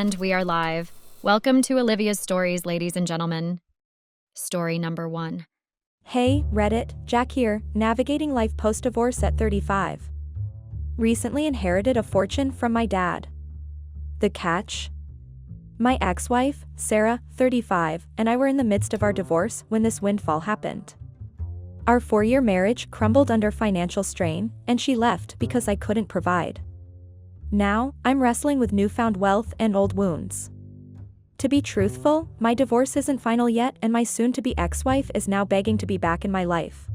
And we are live. Welcome to Olivia's Stories, ladies and gentlemen. Story number 1. Hey, Reddit, Jack here, navigating life post-divorce at 35. Recently inherited a fortune from my dad. The catch? My ex-wife, Sarah, 35, and I were in the midst of our divorce when this windfall happened. Our 4-year marriage crumbled under financial strain, and she left because I couldn't provide. Now, I'm wrestling with newfound wealth and old wounds. To be truthful, my divorce isn't final yet, and my soon-to-be ex-wife is now begging to be back in my life.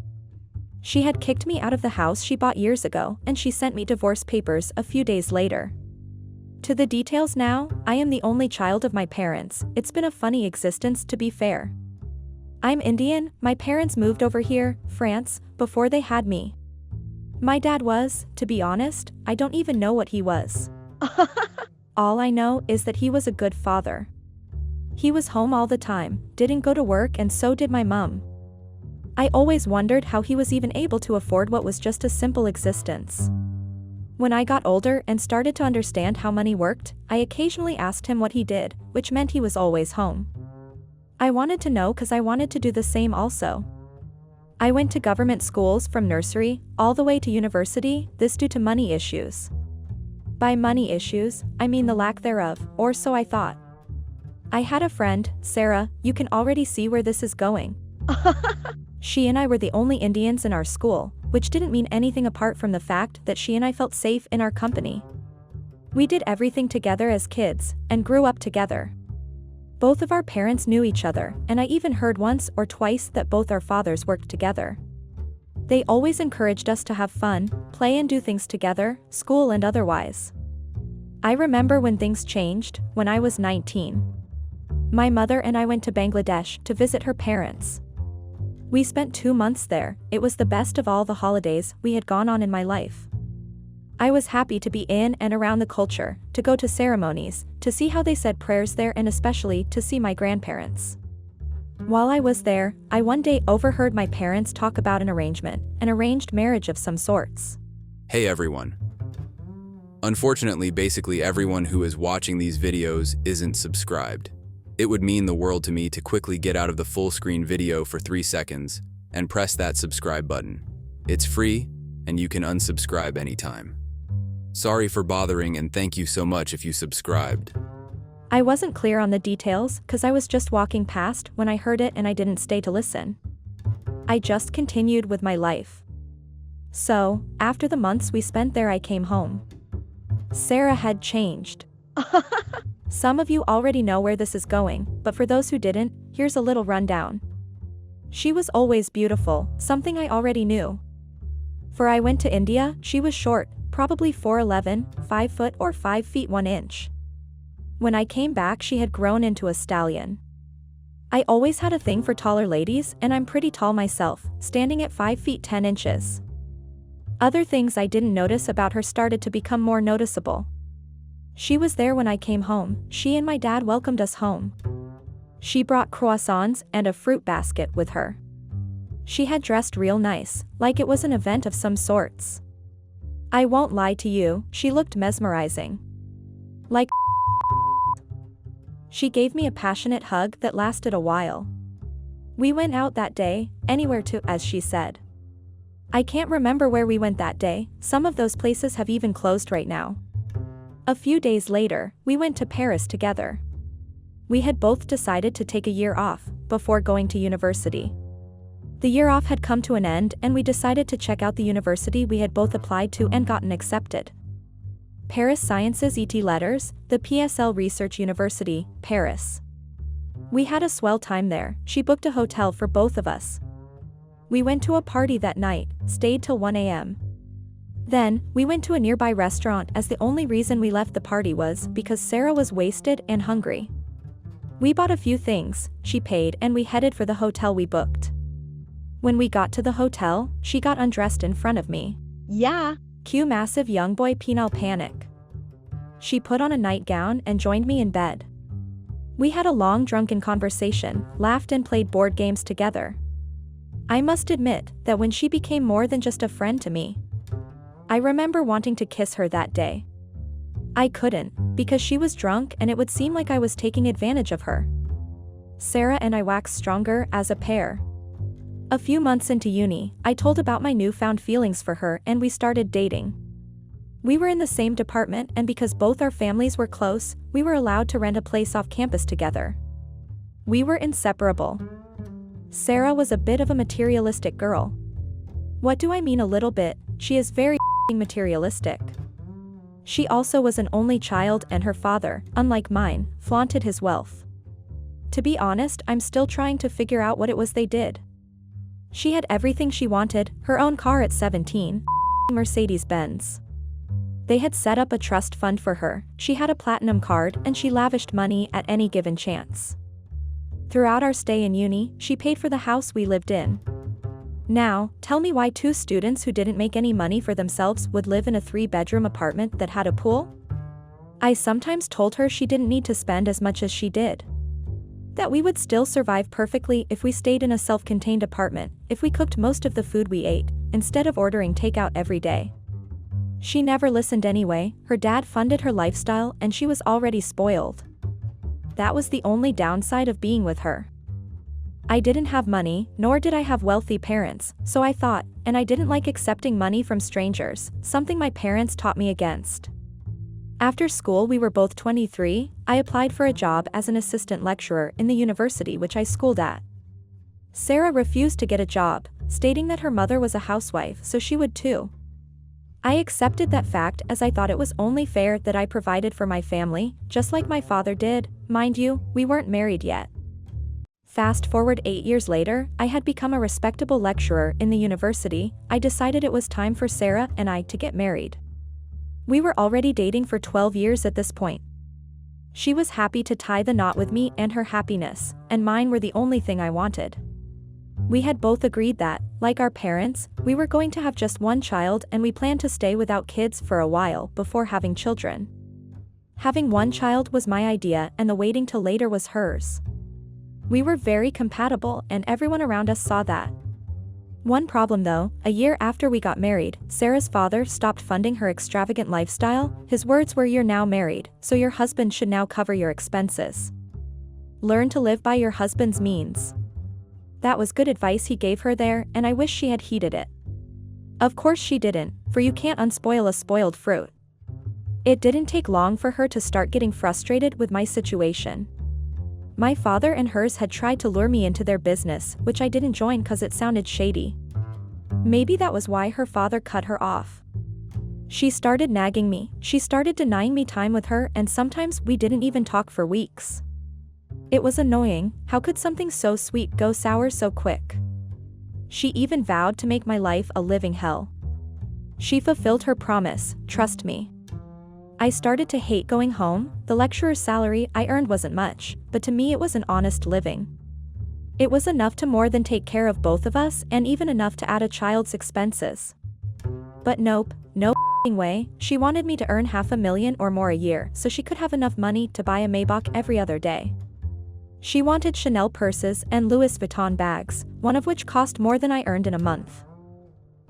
She had kicked me out of the house she bought years ago, and she sent me divorce papers a few days later. To the details now, I am the only child of my parents. It's been a funny existence, to be fair. I'm Indian, my parents moved over here, France, before they had me. My dad was, to be honest, I don't even know what he was. All I know is that he was a good father. He was home all the time, didn't go to work, and so did my mom. I always wondered how he was even able to afford what was just a simple existence. When I got older and started to understand how money worked, I occasionally asked him what he did, which meant he was always home. I wanted to know because I wanted to do the same also. I went to government schools from nursery all the way to university, this due to money issues. By money issues, I mean the lack thereof, or so I thought. I had a friend, Sarah, you can already see where this is going. She and I were the only Indians in our school, which didn't mean anything apart from the fact that she and I felt safe in our company. We did everything together as kids, and grew up together. Both of our parents knew each other, and I even heard once or twice that both our fathers worked together. They always encouraged us to have fun, play and do things together, school and otherwise. I remember when things changed, when I was 19. My mother and I went to Bangladesh to visit her parents. We spent 2 months there. It was the best of all the holidays we had gone on in my life. I was happy to be in and around the culture, to go to ceremonies, to see how they said prayers there, and especially to see my grandparents. While I was there, I one day overheard my parents talk about an arrangement, an arranged marriage of some sorts. Hey everyone. Unfortunately, basically everyone who is watching these videos isn't subscribed. It would mean the world to me to quickly get out of the full screen video for 3 seconds and press that subscribe button. It's free, and you can unsubscribe anytime. Sorry for bothering, and thank you so much if you subscribed. I wasn't clear on the details because I was just walking past when I heard it and I didn't stay to listen. I just continued with my life. So, after the months we spent there, I came home. Sarah had changed. Some of you already know where this is going, but for those who didn't, here's a little rundown. She was always beautiful, something I already knew. For I went to India, she was short, probably 4'11", 5 foot or 5 feet 1 inch. When I came back, she had grown into a stallion. I always had a thing for taller ladies, and I'm pretty tall myself, standing at 5 feet 10 inches. Other things I didn't notice about her started to become more noticeable. She was there when I came home. She and my dad welcomed us home. She brought croissants and a fruit basket with her. She had dressed real nice, like it was an event of some sorts. I won't lie to you, she looked mesmerizing. Like She gave me a passionate hug that lasted a while. We went out that day, anywhere to, as she said. I can't remember where we went that day, some of those places have even closed right now. A few days later, we went to Paris together. We had both decided to take a year off, before going to university. The year off had come to an end, and we decided to check out the university we had both applied to and gotten accepted. Paris Sciences et Letters, the PSL Research University, Paris. We had a swell time there. She booked a hotel for both of us. We went to a party that night, stayed till 1 a.m. Then, we went to a nearby restaurant, as the only reason we left the party was because Sarah was wasted and hungry. We bought a few things, she paid, and we headed for the hotel we booked. When we got to the hotel, she got undressed in front of me. Yeah. Cue massive young boy penile panic. She put on a nightgown and joined me in bed. We had a long drunken conversation, laughed and played board games together. I must admit that when she became more than just a friend to me, I remember wanting to kiss her that day. I couldn't, because she was drunk and it would seem like I was taking advantage of her. Sarah and I waxed stronger as a pair. A few months into uni, I told about my newfound feelings for her and we started dating. We were in the same department and because both our families were close, we were allowed to rent a place off campus together. We were inseparable. Sarah was a bit of a materialistic girl. What do I mean a little bit? She is very materialistic. She also was an only child and her father, unlike mine, flaunted his wealth. To be honest, I'm still trying to figure out what it was they did. She had everything she wanted, her own car at 17, Mercedes-Benz. They had set up a trust fund for her, she had a platinum card and she lavished money at any given chance. Throughout our stay in uni, she paid for the house we lived in. Now, tell me why 2 students who didn't make any money for themselves would live in a 3-bedroom apartment that had a pool? I sometimes told her she didn't need to spend as much as she did. That we would still survive perfectly if we stayed in a self-contained apartment, if we cooked most of the food we ate, instead of ordering takeout every day. She never listened anyway, her dad funded her lifestyle and she was already spoiled. That was the only downside of being with her. I didn't have money, nor did I have wealthy parents, so I thought, and I didn't like accepting money from strangers, something my parents taught me against. After school we were both 23, I applied for a job as an assistant lecturer in the university which I schooled at. Sarah refused to get a job, stating that her mother was a housewife so she would too. I accepted that fact as I thought it was only fair that I provided for my family, just like my father did. Mind you, we weren't married yet. Fast forward 8 years later, I had become a respectable lecturer in the university. I decided it was time for Sarah and I to get married. We were already dating for 12 years at this point. She was happy to tie the knot with me and her happiness, and mine were the only thing I wanted. We had both agreed that, like our parents, we were going to have just one child and we planned to stay without kids for a while before having children. Having one child was my idea and the waiting till later was hers. We were very compatible and everyone around us saw that. One problem though, a year after we got married, Sarah's father stopped funding her extravagant lifestyle. His words were, "You're now married, so your husband should now cover your expenses. Learn to live by your husband's means." That was good advice he gave her there, and I wish she had heeded it. Of course she didn't, for you can't unspoil a spoiled fruit. It didn't take long for her to start getting frustrated with my situation. My father and hers had tried to lure me into their business, which I didn't join cause it sounded shady. Maybe that was why her father cut her off. She started nagging me, she started denying me time with her, and sometimes we didn't even talk for weeks. It was annoying, how could something so sweet go sour so quick? She even vowed to make my life a living hell. She fulfilled her promise, trust me. I started to hate going home. The lecturer's salary I earned wasn't much, but to me it was an honest living. It was enough to more than take care of both of us and even enough to add a child's expenses. But nope, no way, she wanted me to earn $500,000 or more a year so she could have enough money to buy a Maybach every other day. She wanted Chanel purses and Louis Vuitton bags, one of which cost more than I earned in a month.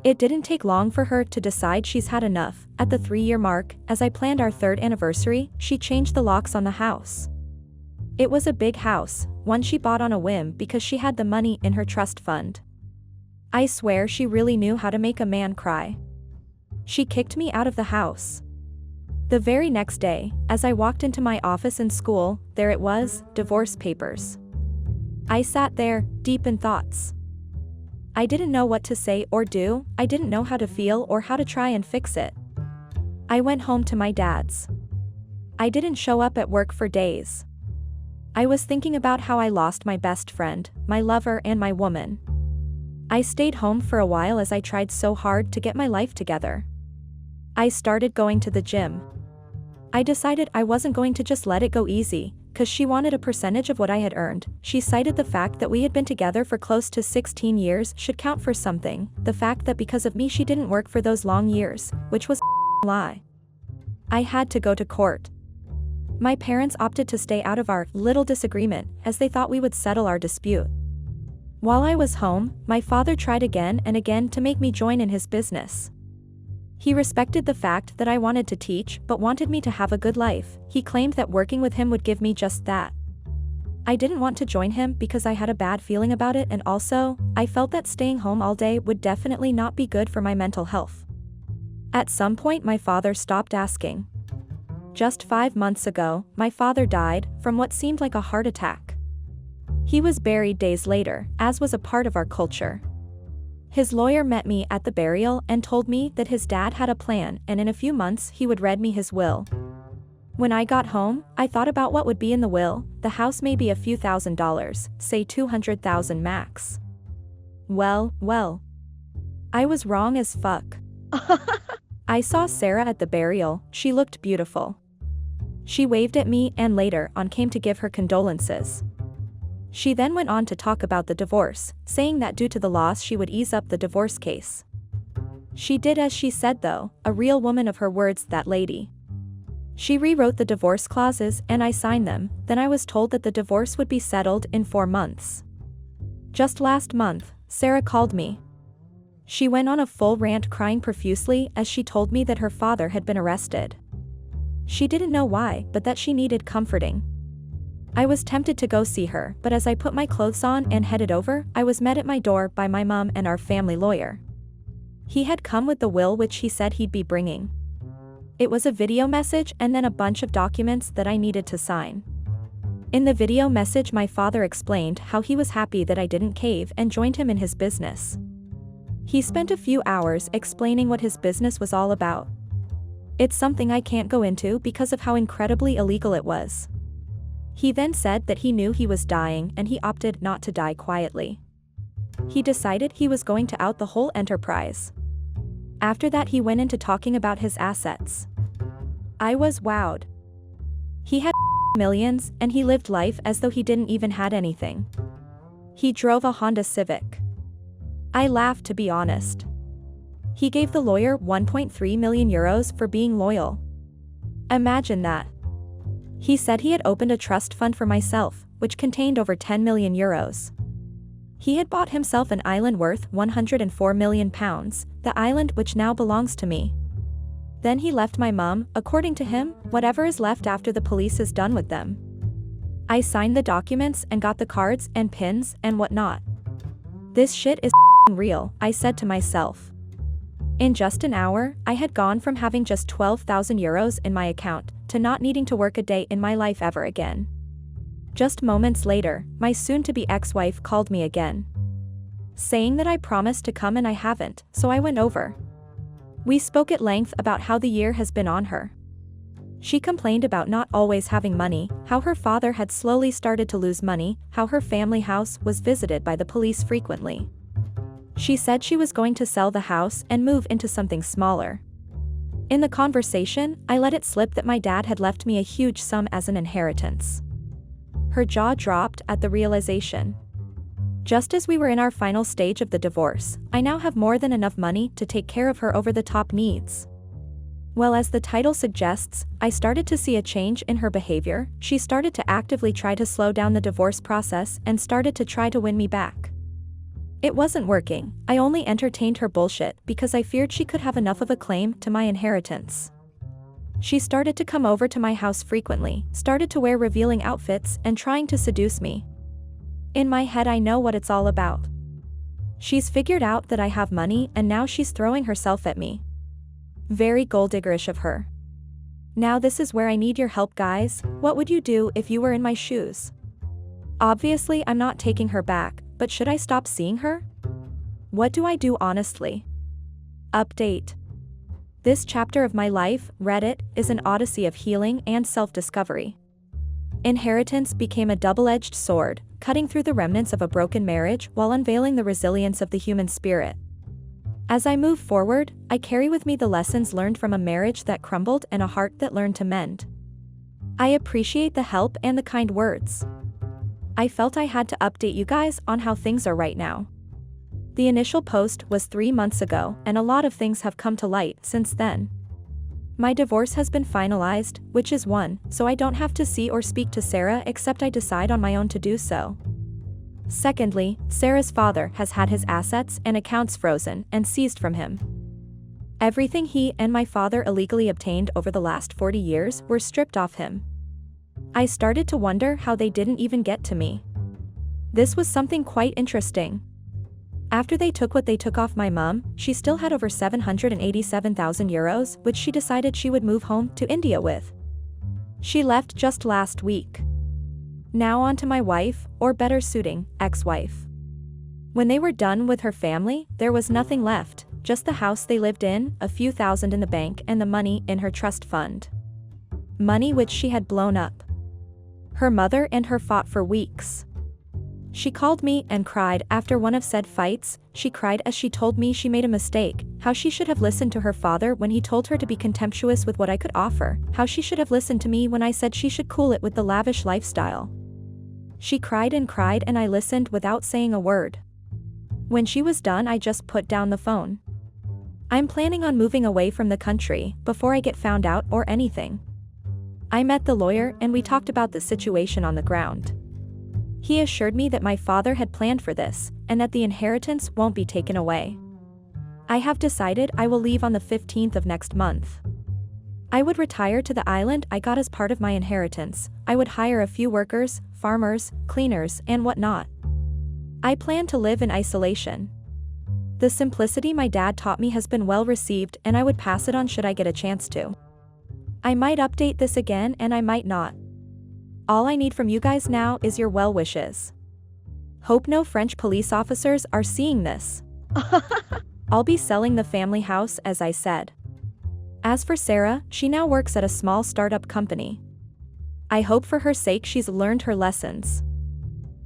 It didn't take long for her to decide she's had enough. At the 3-year mark, as I planned our 3rd anniversary, she changed the locks on the house. It was a big house, one she bought on a whim because she had the money in her trust fund. I swear she really knew how to make a man cry. She kicked me out of the house. The very next day, as I walked into my office in school, there it was, divorce papers. I sat there, deep in thoughts. I didn't know what to say or do, I didn't know how to feel or how to try and fix it. I went home to my dad's. I didn't show up at work for days. I was thinking about how I lost my best friend, my lover and my woman. I stayed home for a while as I tried so hard to get my life together. I started going to the gym. I decided I wasn't going to just let it go easy, cause she wanted a percentage of what I had earned. She cited the fact that we had been together for close to 16 years should count for something, the fact that because of me she didn't work for those long years, which was a lie. I had to go to court. My parents opted to stay out of our little disagreement, as they thought we would settle our dispute. While I was home, my father tried again and again to make me join in his business. He respected the fact that I wanted to teach but wanted me to have a good life. He claimed that working with him would give me just that. I didn't want to join him because I had a bad feeling about it, and also, I felt that staying home all day would definitely not be good for my mental health. At some point my father stopped asking. Just 5 months ago, my father died from what seemed like a heart attack. He was buried days later, as was a part of our culture. His lawyer met me at the burial and told me that his dad had a plan and in a few months he would read me his will. When I got home, I thought about what would be in the will. The house may be a few $1,000s, say $200,000 max. Well. I was wrong as fuck. I saw Sarah at the burial. She looked beautiful. She waved at me and later on came to give her condolences. She then went on to talk about the divorce, saying that due to the loss she would ease up the divorce case. She did as she said though, a real woman of her words, that lady. She rewrote the divorce clauses and I signed them, then I was told that the divorce would be settled in 4 months. Just last month, Sarah called me. She went on a full rant crying profusely as she told me that her father had been arrested. She didn't know why, but that she needed comforting. I was tempted to go see her, but as I put my clothes on and headed over, I was met at my door by my mom and our family lawyer. He had come with the will which he said he'd be bringing. It was a video message and then a bunch of documents that I needed to sign. In the video message my father explained how he was happy that I didn't cave and joined him in his business. He spent a few hours explaining what his business was all about. It's something I can't go into because of how incredibly illegal it was. He then said that he knew he was dying and he opted not to die quietly. He decided he was going to out the whole enterprise. After that he went into talking about his assets. I was wowed. He had millions and he lived life as though he didn't even had anything. He drove a Honda Civic. I laughed, to be honest. He gave the lawyer 1.3 million euros for being loyal. Imagine that. He said he had opened a trust fund for myself, which contained over 10 million euros. He had bought himself an island worth 104 million pounds, the island which now belongs to me. Then he left my mom, according to him, whatever is left after the police is done with them. I signed the documents and got the cards and pins and whatnot. This shit is real, I said to myself. In just an hour, I had gone from having just 12,000 euros in my account to not needing to work a day in my life ever again. Just moments later, my soon-to-be ex-wife called me again, saying that I promised to come and I haven't, so I went over. We spoke at length about how the year has been on her. She complained about not always having money, how her father had slowly started to lose money, how her family house was visited by the police frequently. She said she was going to sell the house and move into something smaller. In the conversation, I let it slip that my dad had left me a huge sum as an inheritance. Her jaw dropped at the realization. Just as we were in our final stage of the divorce, I now have more than enough money to take care of her over-the-top needs. Well, as the title suggests, I started to see a change in her behavior. She started to actively try to slow down the divorce process and started to try to win me back. It wasn't working. I only entertained her bullshit because I feared she could have enough of a claim to my inheritance. She started to come over to my house frequently, started to wear revealing outfits and trying to seduce me. In my head I know what it's all about. She's figured out that I have money and now she's throwing herself at me. Very gold-diggerish of her. Now this is where I need your help, guys. What would you do if you were in my shoes? Obviously I'm not taking her back, but should I stop seeing her? What do I do honestly? Update. This chapter of my life, Reddit, is an odyssey of healing and self-discovery. Inheritance became a double-edged sword, cutting through the remnants of a broken marriage while unveiling the resilience of the human spirit. As I move forward, I carry with me the lessons learned from a marriage that crumbled and a heart that learned to mend. I appreciate the help and the kind words. I felt I had to update you guys on how things are right now. The initial post was 3 months ago, and a lot of things have come to light since then. My divorce has been finalized, which is one, so I don't have to see or speak to Sarah except I decide on my own to do so. Secondly, Sarah's father has had his assets and accounts frozen and seized from him. Everything he and my father illegally obtained over the last 40 years were stripped off him. I started to wonder how they didn't even get to me. This was something quite interesting. After they took what they took off my mom, she still had over 787,000 euros, which she decided she would move home to India with. She left just last week. Now on to my wife, or better suiting, ex-wife. When they were done with her family, there was nothing left, just the house they lived in, a few thousand in the bank, and the money in her trust fund. Money which she had blown up. Her mother and her fought for weeks. She called me and cried after one of said fights. She cried as she told me she made a mistake, how she should have listened to her father when he told her to be contemptuous with what I could offer, how she should have listened to me when I said she should cool it with the lavish lifestyle. She cried and I listened without saying a word. When she was done, I just put down the phone. I'm planning on moving away from the country before I get found out or anything. I met the lawyer and we talked about the situation on the ground. He assured me that my father had planned for this, and that the inheritance won't be taken away. I have decided I will leave on the 15th of next month. I would retire to the island I got as part of my inheritance. I would hire a few workers, farmers, cleaners, and whatnot. I plan to live in isolation. The simplicity my dad taught me has been well received, and I would pass it on should I get a chance to. I might update this again and I might not. All I need from you guys now is your well wishes. Hope no French police officers are seeing this. I'll be selling the family house, as I said. As for Sarah, she now works at a small startup company. I hope for her sake she's learned her lessons.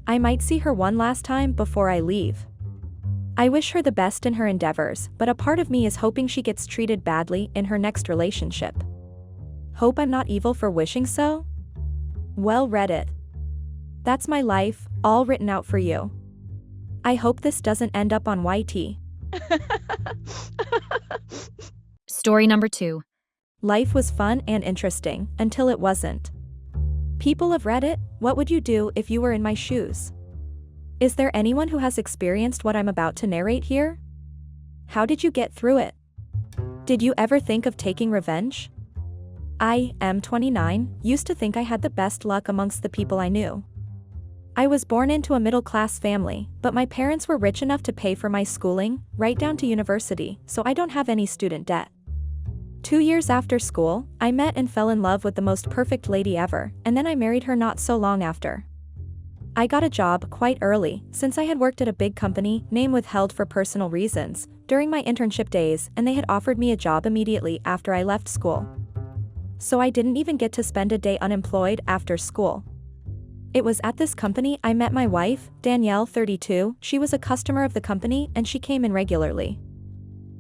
I might see her one last time before I leave. I wish her the best in her endeavors, but a part of me is hoping she gets treated badly in her next relationship. Hope I'm not evil for wishing so? Well, Reddit. That's my life, all written out for you. I hope this doesn't end up on YT. Story number 2. Life was fun and interesting, until it wasn't. People of Reddit, what would you do if you were in my shoes? Is there anyone who has experienced what I'm about to narrate here? How did you get through it? Did you ever think of taking revenge? I am 29, used to think I had the best luck amongst the people I knew. I was born into a middle-class family, but my parents were rich enough to pay for my schooling, right down to university, so I don't have any student debt. 2 years after school, I met and fell in love with the most perfect lady ever, and then I married her not so long after. I got a job quite early, since I had worked at a big company, name withheld for personal reasons, during my internship days, and they had offered me a job immediately after I left school. So I didn't even get to spend a day unemployed after school. It was at this company I met my wife, Danielle, 32, she was a customer of the company and she came in regularly.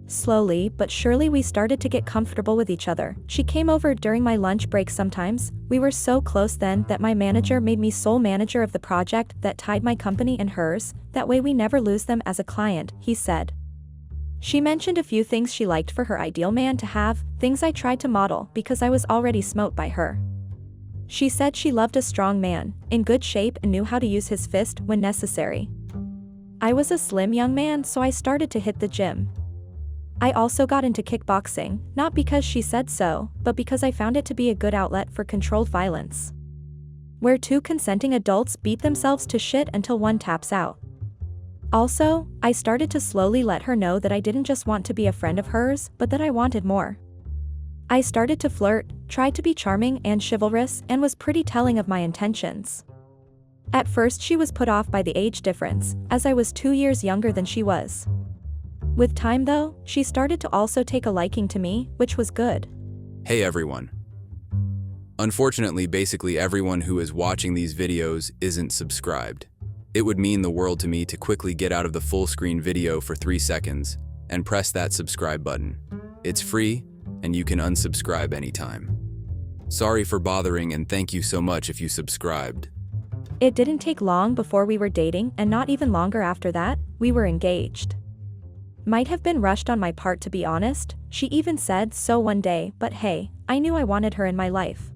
Slowly but surely we started to get comfortable with each other. She came over during my lunch break sometimes. We were so close then that my manager made me sole manager of the project that tied my company and hers, that way we never lose them as a client, he said. She mentioned a few things she liked for her ideal man to have, things I tried to model because I was already smote by her. She said she loved a strong man, in good shape and knew how to use his fist when necessary. I was a slim young man, so I started to hit the gym. I also got into kickboxing, not because she said so, but because I found it to be a good outlet for controlled violence, where two consenting adults beat themselves to shit until one taps out. Also, I started to slowly let her know that I didn't just want to be a friend of hers, but that I wanted more. I started to flirt, tried to be charming and chivalrous, and was pretty telling of my intentions. At first she was put off by the age difference, as I was 2 years younger than she was. With time though, she started to also take a liking to me, which was good. Hey everyone. Unfortunately, basically everyone who is watching these videos isn't subscribed. It would mean the world to me to quickly get out of the full screen video for 3 seconds and press that subscribe button. It's free and you can unsubscribe anytime. Sorry for bothering and thank you so much if you subscribed. It didn't take long before we were dating, and not even longer after that, we were engaged. Might have been rushed on my part, to be honest. She even said so one day, but hey, I knew I wanted her in my life.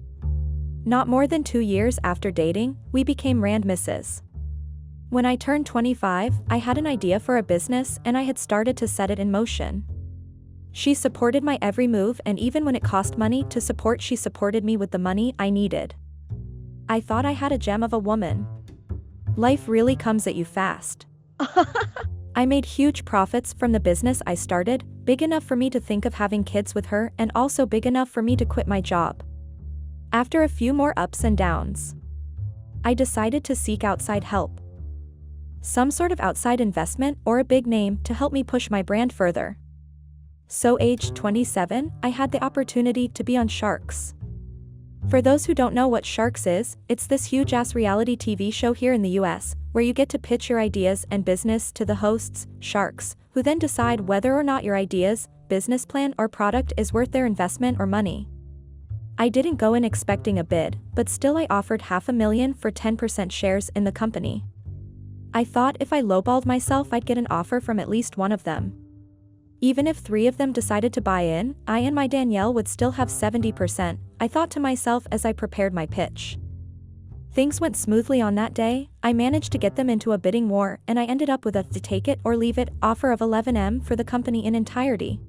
Not more than 2 years after dating, we became Randmisses. When I turned 25, I had an idea for a business and I had started to set it in motion. She supported my every move, and even when it cost money to support, she supported me with the money I needed. I thought I had a gem of a woman. Life really comes at you fast. I made huge profits from the business I started, big enough for me to think of having kids with her and also big enough for me to quit my job. After a few more ups and downs, I decided to seek outside help. Some sort of outside investment or a big name to help me push my brand further. So aged 27, I had the opportunity to be on Sharks. For those who don't know what Sharks is, it's this huge-ass reality TV show here in the US, where you get to pitch your ideas and business to the hosts, Sharks, who then decide whether or not your ideas, business plan or product is worth their investment or money. I didn't go in expecting a bid, but still I offered $500,000 for 10% shares in the company. I thought if I lowballed myself I'd get an offer from at least one of them. Even if 3 of them decided to buy in, I and my Danielle would still have 70%, I thought to myself as I prepared my pitch. Things went smoothly on that day. I managed to get them into a bidding war, and I ended up with a take it or leave it offer of $11 for the company in entirety.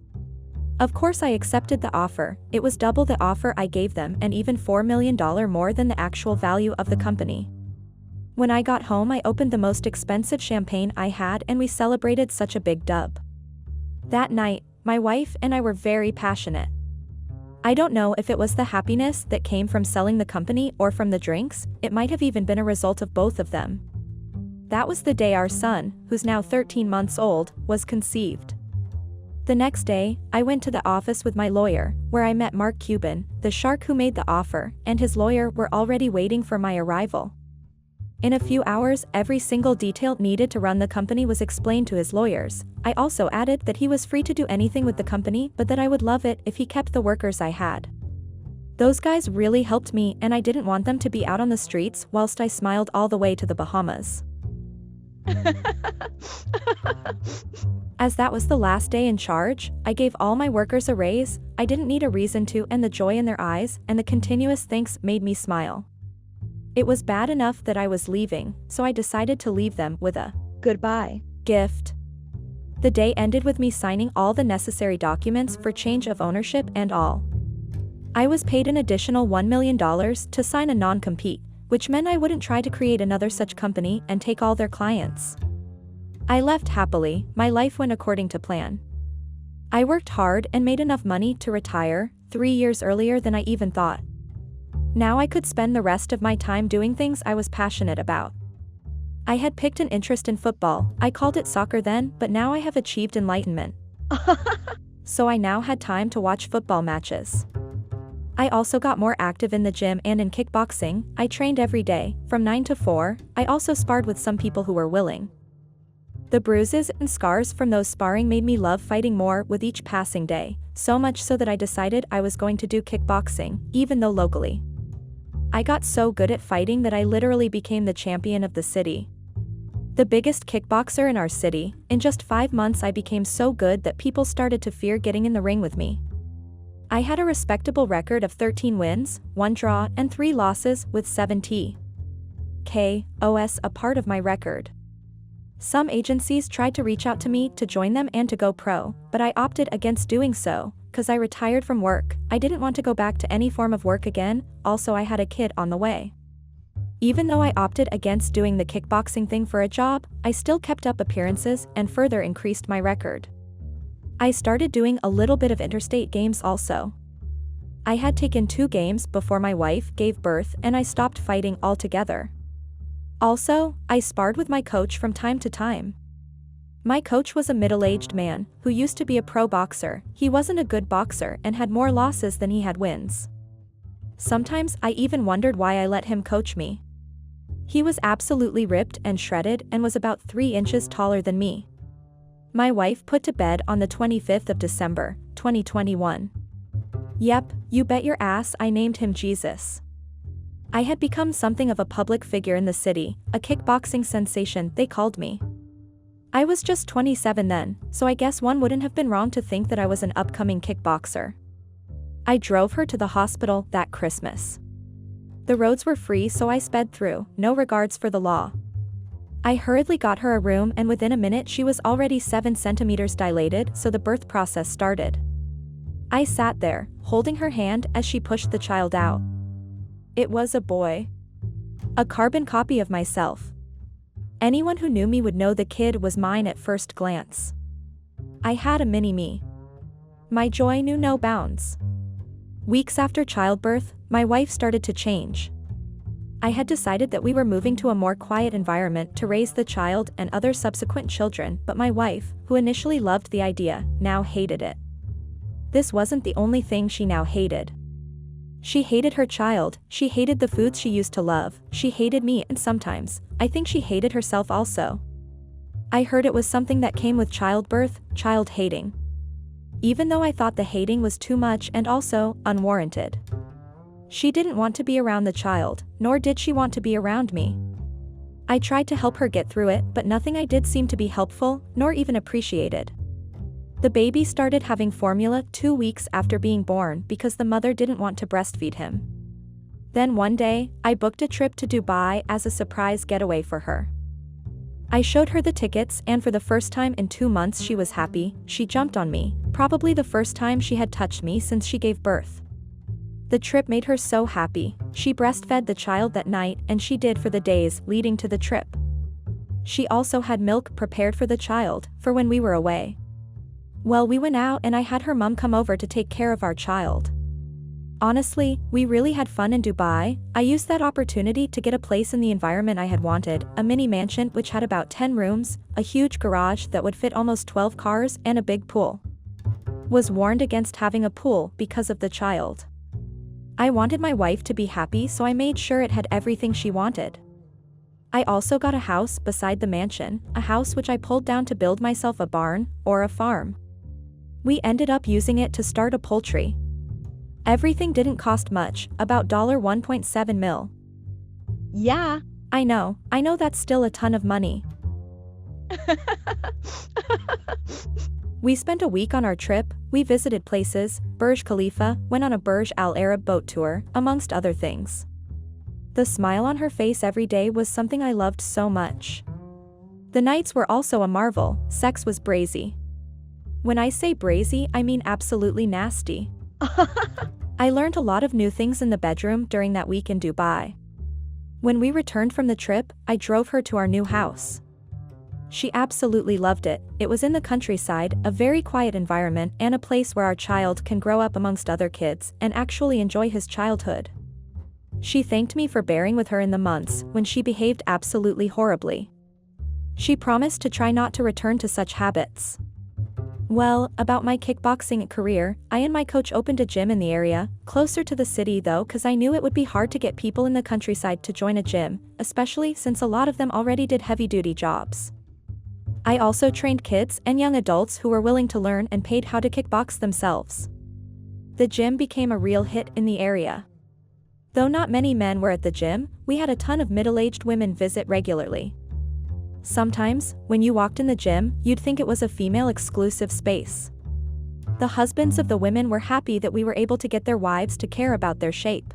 Of course I accepted the offer. It was double the offer I gave them and even $4 million more than the actual value of the company. When I got home I opened the most expensive champagne I had and we celebrated such a big dub. That night, my wife and I were very passionate. I don't know if it was the happiness that came from selling the company or from the drinks, it might have even been a result of both of them. That was the day our son, who's now 13 months old, was conceived. The next day, I went to the office with my lawyer, where I met Mark Cuban, the shark who made the offer, and his lawyer were already waiting for my arrival. In a few hours, every single detail needed to run the company was explained to his lawyers. I also added that he was free to do anything with the company, but that I would love it if he kept the workers I had. Those guys really helped me and I didn't want them to be out on the streets whilst I smiled all the way to the Bahamas. As that was the last day in charge, I gave all my workers a raise. I didn't need a reason to, and the joy in their eyes and the continuous thanks made me smile. It was bad enough that I was leaving, so I decided to leave them with a goodbye gift. The day ended with me signing all the necessary documents for change of ownership and all. I was paid an additional $1 million to sign a non-compete, which meant I wouldn't try to create another such company and take all their clients. I left happily, my life went according to plan. I worked hard and made enough money to retire, 3 years earlier than I even thought. Now I could spend the rest of my time doing things I was passionate about. I had picked an interest in football, I called it soccer then, but now I have achieved enlightenment. So I now had time to watch football matches. I also got more active in the gym and in kickboxing. I trained every day, from 9 to 4, I also sparred with some people who were willing. The bruises and scars from those sparring made me love fighting more with each passing day, so much so that I decided I was going to do kickboxing, even though locally. I got so good at fighting that I literally became the champion of the city. The biggest kickboxer in our city. In just 5 months I became so good that people started to fear getting in the ring with me. I had a respectable record of 13 wins, 1 draw, and 3 losses, with 7 TKOs a part of my record. Some agencies tried to reach out to me to join them and to go pro, but I opted against doing so, cause I retired from work. I didn't want to go back to any form of work again, also I had a kid on the way. Even though I opted against doing the kickboxing thing for a job, I still kept up appearances and further increased my record. I started doing a little bit of interstate games also. I had taken 2 games before my wife gave birth and I stopped fighting altogether. Also, I sparred with my coach from time to time. My coach was a middle-aged man who used to be a pro boxer. He wasn't a good boxer and had more losses than he had wins. Sometimes I even wondered why I let him coach me. He was absolutely ripped and shredded and was about 3 inches taller than me. My wife put to bed on the 25th of December, 2021. Yep, you bet your ass I named him Jesus. I had become something of a public figure in the city, a kickboxing sensation, they called me. I was just 27 then, so I guess one wouldn't have been wrong to think that I was an upcoming kickboxer. I drove her to the hospital that Christmas. The roads were free, so I sped through, no regards for the law. I hurriedly got her a room and within a minute she was already 7 centimeters dilated, so the birth process started. I sat there, holding her hand as she pushed the child out. It was a boy. A carbon copy of myself. Anyone who knew me would know the kid was mine at first glance. I had a mini-me. My joy knew no bounds. Weeks after childbirth, my wife started to change. I had decided that we were moving to a more quiet environment to raise the child and other subsequent children, but my wife, who initially loved the idea, now hated it. This wasn't the only thing she now hated. She hated her child, she hated the foods she used to love, she hated me, and sometimes, I think she hated herself also. I heard it was something that came with childbirth, child hating. Even though I thought the hating was too much and also unwarranted. She didn't want to be around the child, nor did she want to be around me. I tried to help her get through it, but nothing I did seemed to be helpful, nor even appreciated. The baby started having formula 2 weeks after being born because the mother didn't want to breastfeed him. Then one day, I booked a trip to Dubai as a surprise getaway for her. I showed her the tickets, and for the first time in 2 months she was happy. She jumped on me, probably the first time she had touched me since she gave birth. The trip made her so happy. She breastfed the child that night, and she did for the days leading to the trip. She also had milk prepared for the child, for when we were away. Well, we went out and I had her mom come over to take care of our child. Honestly, we really had fun in Dubai. I used that opportunity to get a place in the environment I had wanted, a mini mansion which had about 10 rooms, a huge garage that would fit almost 12 cars, and a big pool. Was warned against having a pool because of the child. I wanted my wife to be happy, so I made sure it had everything she wanted. I also got a house beside the mansion, a house which I pulled down to build myself a barn, or a farm. We ended up using it to start a poultry. Everything didn't cost much, about $1.7 million. Yeah, I know that's still a ton of money. We spent a week on our trip. We visited places, Burj Khalifa, went on a Burj Al Arab boat tour, amongst other things. The smile on her face every day was something I loved so much. The nights were also a marvel. Sex was brazy. When I say brazy, I mean absolutely nasty. I learned a lot of new things in the bedroom during that week in Dubai. When we returned from the trip, I drove her to our new house. She absolutely loved it. It was in the countryside, a very quiet environment, and a place where our child can grow up amongst other kids and actually enjoy his childhood. She thanked me for bearing with her in the months when she behaved absolutely horribly. She promised to try not to return to such habits. Well, about my kickboxing career, I and my coach opened a gym in the area, closer to the city though, cause I knew it would be hard to get people in the countryside to join a gym, especially since a lot of them already did heavy-duty jobs. I also trained kids and young adults who were willing to learn and paid how to kickbox themselves. The gym became a real hit in the area. Though not many men were at the gym, we had a ton of middle-aged women visit regularly. Sometimes, when you walked in the gym, you'd think it was a female-exclusive space. The husbands of the women were happy that we were able to get their wives to care about their shape.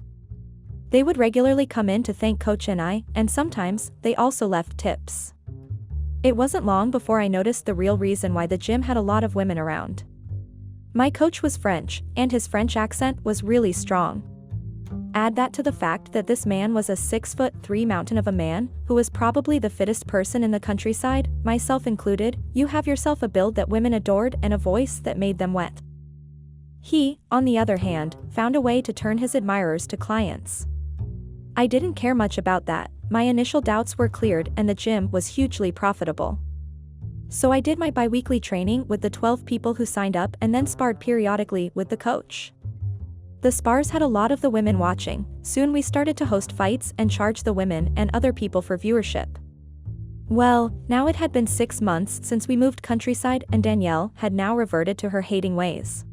They would regularly come in to thank Coach and I, and sometimes, they also left tips. It wasn't long before I noticed the real reason why the gym had a lot of women around. My coach was French, and his French accent was really strong. Add that to the fact that this man was a 6'3" mountain of a man, who was probably the fittest person in the countryside, myself included. You have yourself a build that women adored and a voice that made them wet. He, on the other hand, found a way to turn his admirers to clients. I didn't care much about that. My initial doubts were cleared and the gym was hugely profitable. So I did my bi-weekly training with the 12 people who signed up and then sparred periodically with the coach. The spars had a lot of the women watching. Soon we started to host fights and charge the women and other people for viewership. Well, now it had been 6 months since we moved countryside and Danielle had now reverted to her hating ways.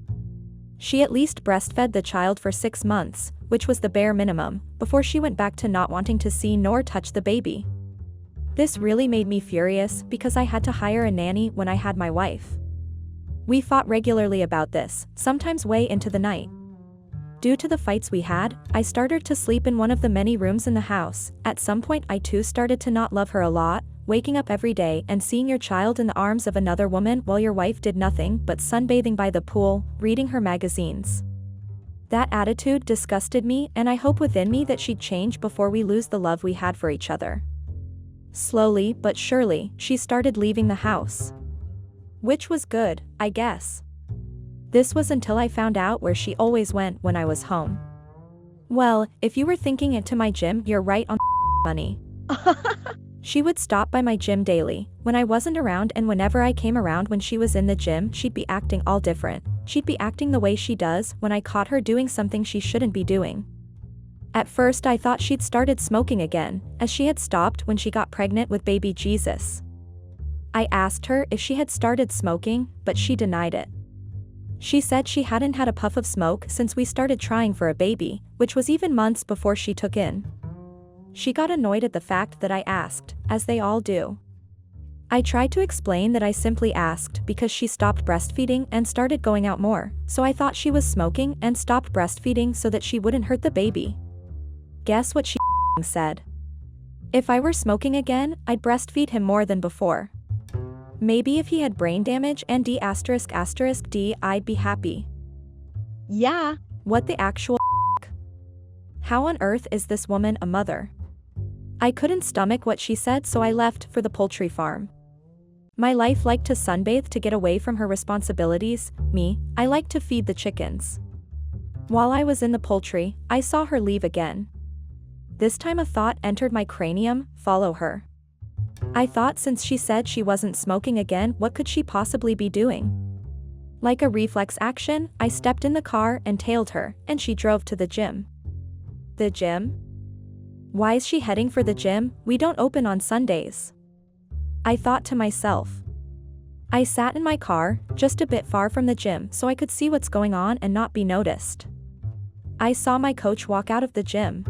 She at least breastfed the child for 6 months, which was the bare minimum, before she went back to not wanting to see nor touch the baby. This really made me furious because I had to hire a nanny when I had my wife. We fought regularly about this, sometimes way into the night. Due to the fights we had, I started to sleep in one of the many rooms in the house. At some point I too started to not love her a lot, waking up every day and seeing your child in the arms of another woman while your wife did nothing but sunbathing by the pool, reading her magazines. That attitude disgusted me, and I hope within me that she'd change before we lose the love we had for each other. Slowly but surely, she started leaving the house. Which was good, I guess. This was until I found out where she always went when I was home. Well, if you were thinking into my gym, you're right on money. She would stop by my gym daily, when I wasn't around, and whenever I came around when she was in the gym, she'd be acting all different. She'd be acting the way she does when I caught her doing something she shouldn't be doing. At first I thought she'd started smoking again, as she had stopped when she got pregnant with baby Jesus. I asked her if she had started smoking, but she denied it. She said she hadn't had a puff of smoke since we started trying for a baby, which was even months before she took in. She got annoyed at the fact that I asked, as they all do. I tried to explain that I simply asked because she stopped breastfeeding and started going out more, so I thought she was smoking and stopped breastfeeding so that she wouldn't hurt the baby. Guess what she said? If I were smoking again, I'd breastfeed him more than before. Maybe if he had brain damage and D*****, I'd be happy. Yeah, what the actual How on earth is this woman a mother? I couldn't stomach what she said, so I left for the poultry farm. My life liked to sunbathe to get away from her responsibilities. I liked to feed the chickens. While I was in the poultry, I saw her leave again. This time a thought entered my cranium: follow her. I thought since she said she wasn't smoking again, what could she possibly be doing? Like a reflex action, I stepped in the car and tailed her, and she drove to the gym. The gym? Why is she heading for the gym? We don't open on Sundays. I thought to myself. I sat in my car, just a bit far from the gym so I could see what's going on and not be noticed. I saw my coach walk out of the gym.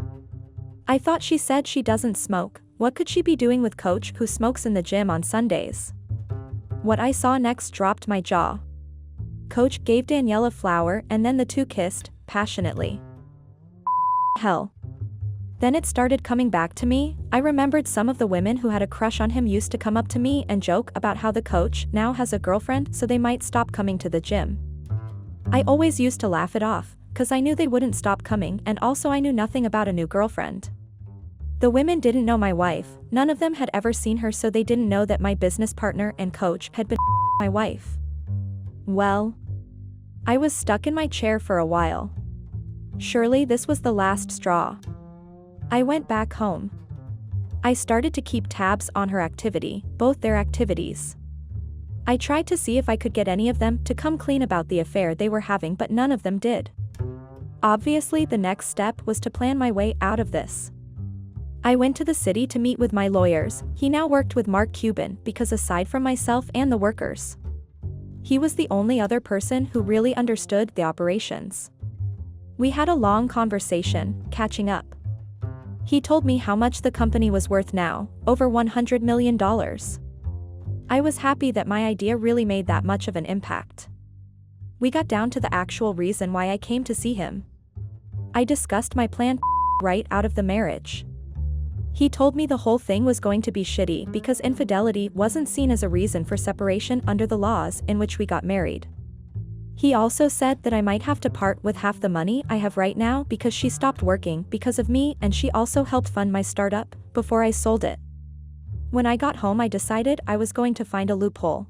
I thought she said she doesn't smoke. What could she be doing with coach who smokes in the gym on Sundays? What I saw next dropped my jaw. Coach gave Danielle a flower and then the two kissed, passionately. Hell. Then it started coming back to me. I remembered some of the women who had a crush on him used to come up to me and joke about how the coach now has a girlfriend so they might stop coming to the gym. I always used to laugh it off, cause I knew they wouldn't stop coming, and also I knew nothing about a new girlfriend. The women didn't know my wife, none of them had ever seen her, so they didn't know that my business partner and coach had been my wife. Well, I was stuck in my chair for a while. Surely this was the last straw. I went back home. I started to keep tabs on her activity, both their activities. I tried to see if I could get any of them to come clean about the affair they were having, but none of them did. Obviously, the next step was to plan my way out of this. I went to the city to meet with my lawyers. He now worked with Mark Cuban because aside from myself and the workers, he was the only other person who really understood the operations. We had a long conversation, catching up. He told me how much the company was worth now, over $100 million. I was happy that my idea really made that much of an impact. We got down to the actual reason why I came to see him. I discussed my plan right out of the marriage. He told me the whole thing was going to be shitty because infidelity wasn't seen as a reason for separation under the laws in which we got married. He also said that I might have to part with half the money I have right now because she stopped working because of me, and she also helped fund my startup before I sold it. When I got home, I decided I was going to find a loophole.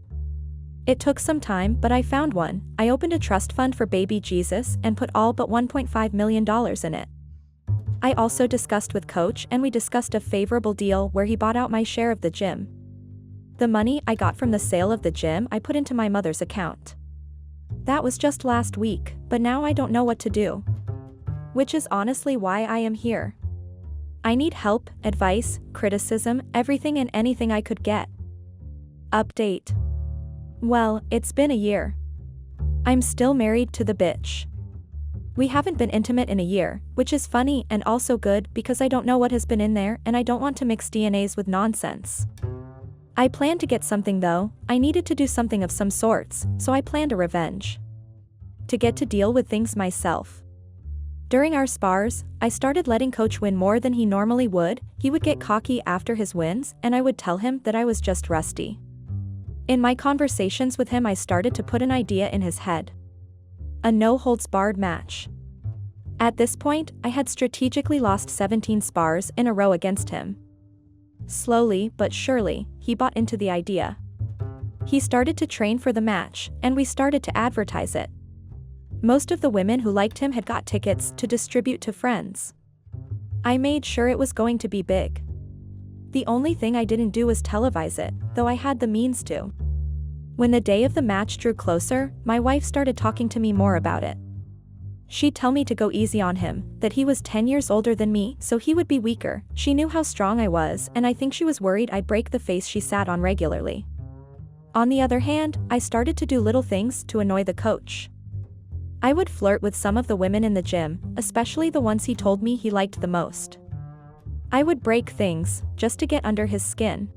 It took some time, but I found one. I opened a trust fund for baby Jesus and put all but $1.5 million in it. I also discussed with Coach, and we discussed a favorable deal where he bought out my share of the gym. The money I got from the sale of the gym I put into my mother's account. That was just last week, but now I don't know what to do. Which is honestly why I am here. I need help, advice, criticism, everything and anything I could get. Update. Well, it's been a year. I'm still married to the bitch. We haven't been intimate in a year, which is funny and also good because I don't know what has been in there and I don't want to mix DNAs with nonsense. I planned to get something though. I needed to do something of some sorts, so I planned a revenge. To get to deal with things myself. During our spars, I started letting Coach win more than he normally would. He would get cocky after his wins, and I would tell him that I was just rusty. In my conversations with him, I started to put an idea in his head. A no-holds-barred match. At this point, I had strategically lost 17 spars in a row against him. Slowly but surely, he bought into the idea. He started to train for the match, and we started to advertise it. Most of the women who liked him had got tickets to distribute to friends. I made sure it was going to be big. The only thing I didn't do was televise it, though I had the means to. When the day of the match drew closer, my wife started talking to me more about it. She'd tell me to go easy on him, that he was 10 years older than me, so he would be weaker. She knew how strong I was, and I think she was worried I'd break the face she sat on regularly. On the other hand, I started to do little things to annoy the coach. I would flirt with some of the women in the gym, especially the ones he told me he liked the most. I would break things, just to get under his skin.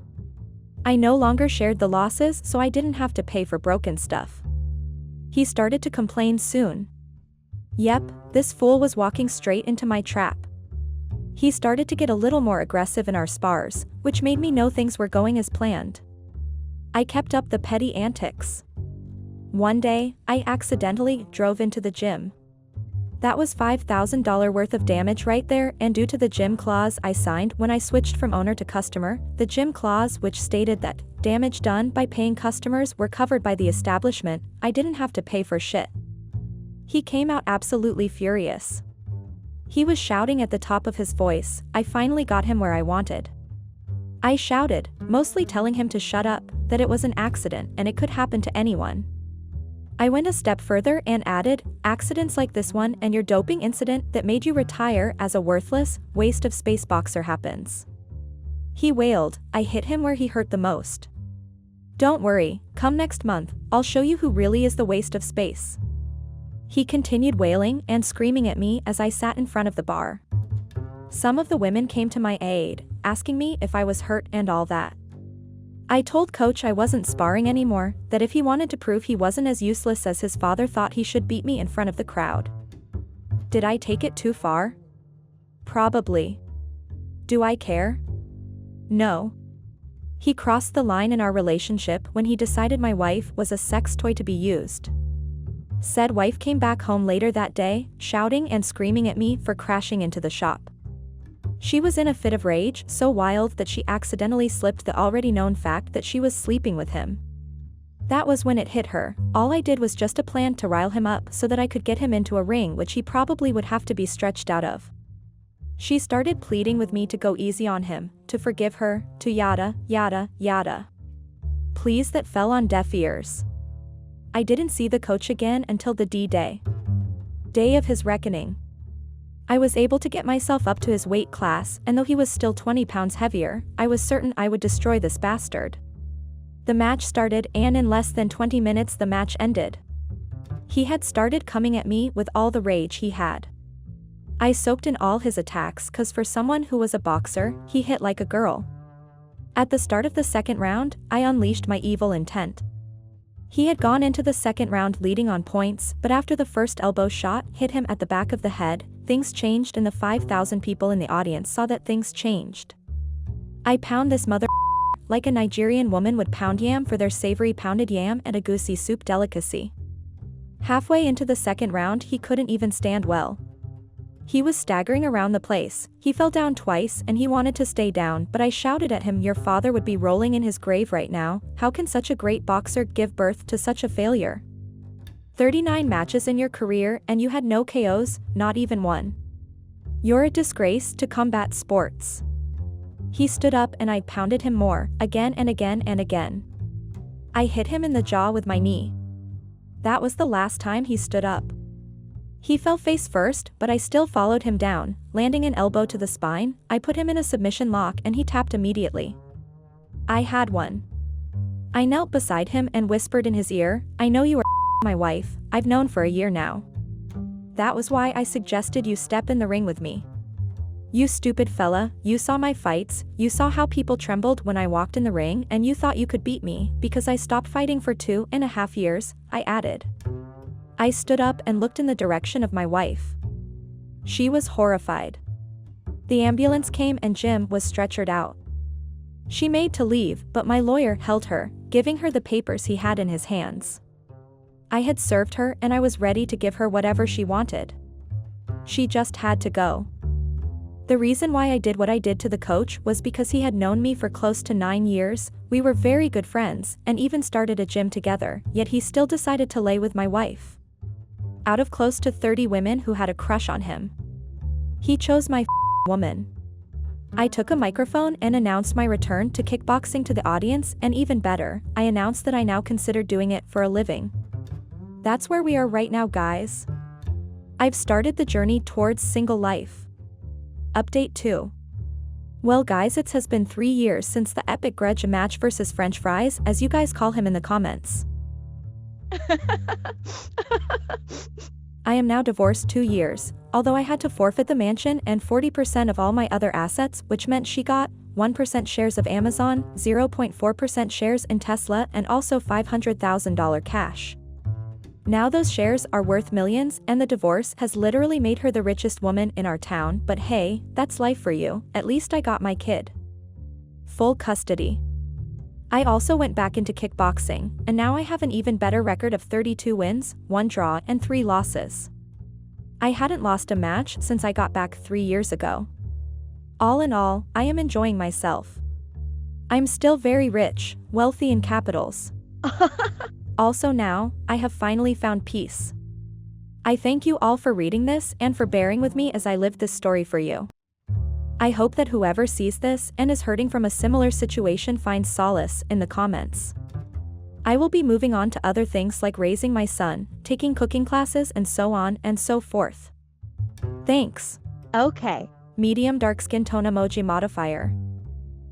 I no longer shared the losses, so I didn't have to pay for broken stuff. He started to complain soon. Yep, this fool was walking straight into my trap. He started to get a little more aggressive in our spars, which made me know things were going as planned. I kept up the petty antics. One day, I accidentally drove into the gym. That was $5,000 worth of damage right there, and due to the gym clause I signed when I switched from owner to customer, the gym clause which stated that damage done by paying customers were covered by the establishment, I didn't have to pay for shit. He came out absolutely furious. He was shouting at the top of his voice. I finally got him where I wanted. I shouted, mostly telling him to shut up, that it was an accident and it could happen to anyone. I went a step further and added, accidents like this one and your doping incident that made you retire as a worthless, waste of space boxer happens. He wailed. I hit him where he hurt the most. Don't worry, come next month, I'll show you who really is the waste of space. He continued wailing and screaming at me as I sat in front of the bar. Some of the women came to my aid, asking me if I was hurt and all that. I told Coach I wasn't sparring anymore, that if he wanted to prove he wasn't as useless as his father thought, he should beat me in front of the crowd. Did I take it too far? Probably. Do I care? No. He crossed the line in our relationship when he decided my wife was a sex toy to be used. Said wife came back home later that day, shouting and screaming at me for crashing into the shop. She was in a fit of rage, so wild that she accidentally slipped the already known fact that she was sleeping with him. That was when it hit her. All I did was just a plan to rile him up so that I could get him into a ring which he probably would have to be stretched out of. She started pleading with me to go easy on him, to forgive her, to yada, yada, yada. Pleas that fell on deaf ears. I didn't see the coach again until the D-Day. Day of his reckoning. I was able to get myself up to his weight class, and though he was still 20 pounds heavier, I was certain I would destroy this bastard. The match started, and in less than 20 minutes the match ended. He had started coming at me with all the rage he had. I soaked in all his attacks cause for someone who was a boxer, he hit like a girl. At the start of the second round, I unleashed my evil intent. He had gone into the second round leading on points, but after the first elbow shot hit him at the back of the head, things changed and the 5,000 people in the audience saw that things changed. I pound this mother like a Nigerian woman would pound yam for their savory pounded yam and a goosey soup delicacy. Halfway into the second round he couldn't even stand well. He was staggering around the place, he fell down twice and he wanted to stay down, but I shouted at him, your father would be rolling in his grave right now, how can such a great boxer give birth to such a failure? 39 matches in your career and you had no KOs, not even one. You're a disgrace to combat sports. He stood up and I pounded him more, again and again and again. I hit him in the jaw with my knee. That was the last time he stood up. He fell face first, but I still followed him down, landing an elbow to the spine. I put him in a submission lock and he tapped immediately. I had one. I knelt beside him and whispered in his ear, I know you are my wife, I've known for a year now. That was why I suggested you step in the ring with me. You stupid fella, you saw my fights, you saw how people trembled when I walked in the ring and you thought you could beat me because I stopped fighting for 2.5 years, I added. I stood up and looked in the direction of my wife. She was horrified. The ambulance came and Jim was stretchered out. She made to leave, but my lawyer held her, giving her the papers he had in his hands. I had served her and I was ready to give her whatever she wanted. She just had to go. The reason why I did what I did to the coach was because he had known me for close to 9 years, we were very good friends, and even started a gym together, yet he still decided to lay with my wife. Out of close to 30 women who had a crush on him, he chose my woman. I took a microphone and announced my return to kickboxing to the audience, and even better, I announced that I now consider doing it for a living. That's where we are right now, guys. I've started the journey towards single life. Update 2. Well guys, it has been 3 years since the epic grudge match versus French fries, as you guys call him in the comments. I am now divorced 2 years, although I had to forfeit the mansion and 40% of all my other assets, which meant she got 1% shares of Amazon, 0.4% shares in Tesla, and also $500,000 cash. Now those shares are worth millions, and the divorce has literally made her the richest woman in our town, but hey, that's life for you, at least I got my kid. Full custody. I also went back into kickboxing, and now I have an even better record of 32 wins, 1 draw, and 3 losses. I hadn't lost a match since I got back 3 years ago. All in all, I am enjoying myself. I'm still very rich, wealthy in capitals. Also now, I have finally found peace. I thank you all for reading this and for bearing with me as I lived this story for you. I hope that whoever sees this and is hurting from a similar situation finds solace in the comments. I will be moving on to other things like raising my son, taking cooking classes, and so on and so forth. Thanks. Okay. Medium dark skin tone emoji modifier.